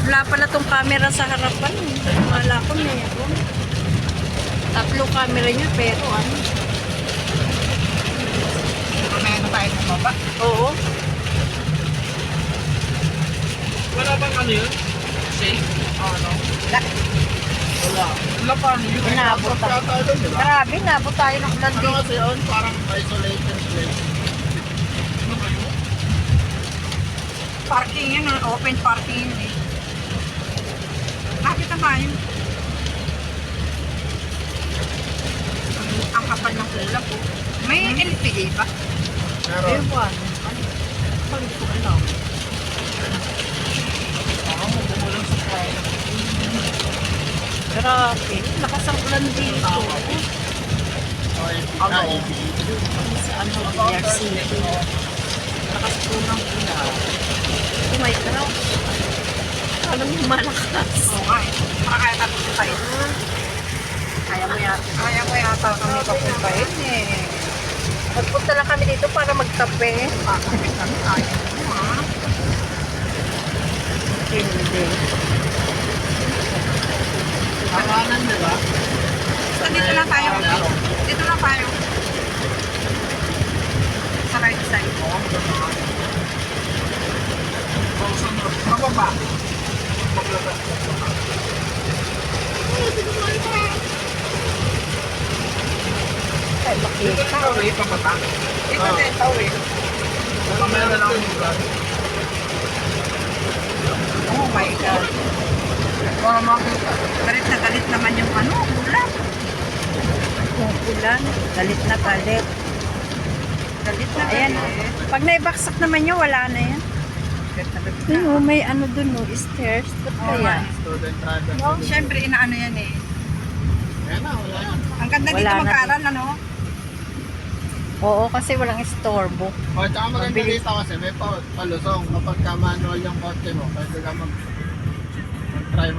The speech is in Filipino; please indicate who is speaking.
Speaker 1: Wala pala tong camera sa harapan. Wala ko meron. Tatlo camera niya pero ano.
Speaker 2: Mamaya na tayo ng baba.
Speaker 1: Oo.
Speaker 3: Wala bang ano yun? Safe? Ano? Wala. Wala pa ano yun?
Speaker 1: Inabot tayo.
Speaker 3: Kaya tayo, di ba?
Speaker 1: Grabe, nabot tayo ng ulan
Speaker 3: Ano
Speaker 1: dito.
Speaker 3: kasi yun? Parang isolated place. Ano ba yun?
Speaker 2: Parking yun, open parking yun eh. Lapit na tayo. Ang kapal ng kulap po. May LPA ba?
Speaker 3: Meron.
Speaker 1: Ayun po ano. Pag ko alam.
Speaker 3: Parang magumulang sa kaya.
Speaker 1: Grabe, lakas ang ulan dito.
Speaker 3: Okay.
Speaker 1: Ano?
Speaker 3: ABE.
Speaker 1: Sa ano, BRCP. Lakas po ng ulan. Oh my gosh. Alam mo malakas.
Speaker 2: Oo nga eh. Para kaya tapos tayo.
Speaker 1: Kaya mo yata.
Speaker 2: Kaya mo yata kami papuntahin eh.
Speaker 1: Magpunta lang kami dito para magkape.
Speaker 2: Pakapit kami tayo. Ha?
Speaker 1: Hindi.
Speaker 3: Kawanan, di ba?
Speaker 2: So, dito lang tayo. Dito lang tayo. Sa right side. Mababa.
Speaker 1: Ay, makita.
Speaker 3: Tawid, pababa.
Speaker 2: Dito din, tawid.
Speaker 3: Meron lang yung brand.
Speaker 2: Oh my God.
Speaker 3: Para makita.
Speaker 2: Galit naman yung ano, ulap.
Speaker 1: Yung ulan. Galit na galit.
Speaker 2: Galit na
Speaker 1: Ayan.
Speaker 2: galit.
Speaker 1: Pag naibaksak naman yun, wala na yan.
Speaker 2: Galit na galit
Speaker 1: Ayun,
Speaker 2: na.
Speaker 1: oh, may ano dun, oh, stairs. Ba't kaya?
Speaker 3: Student driver.
Speaker 1: No?
Speaker 2: Siyempre, inaano yan eh.
Speaker 3: Ayan na, wala na.
Speaker 2: Ang ganda
Speaker 1: Wala
Speaker 2: dito
Speaker 1: na
Speaker 2: mag-aaral, ano?
Speaker 1: Oo, kasi walang istorbo.
Speaker 3: O, tsaka maganda
Speaker 1: Mabilis.
Speaker 3: dito kasi may palusong. Kapag ka manual yung kotse mo, pwede ka mag-try mo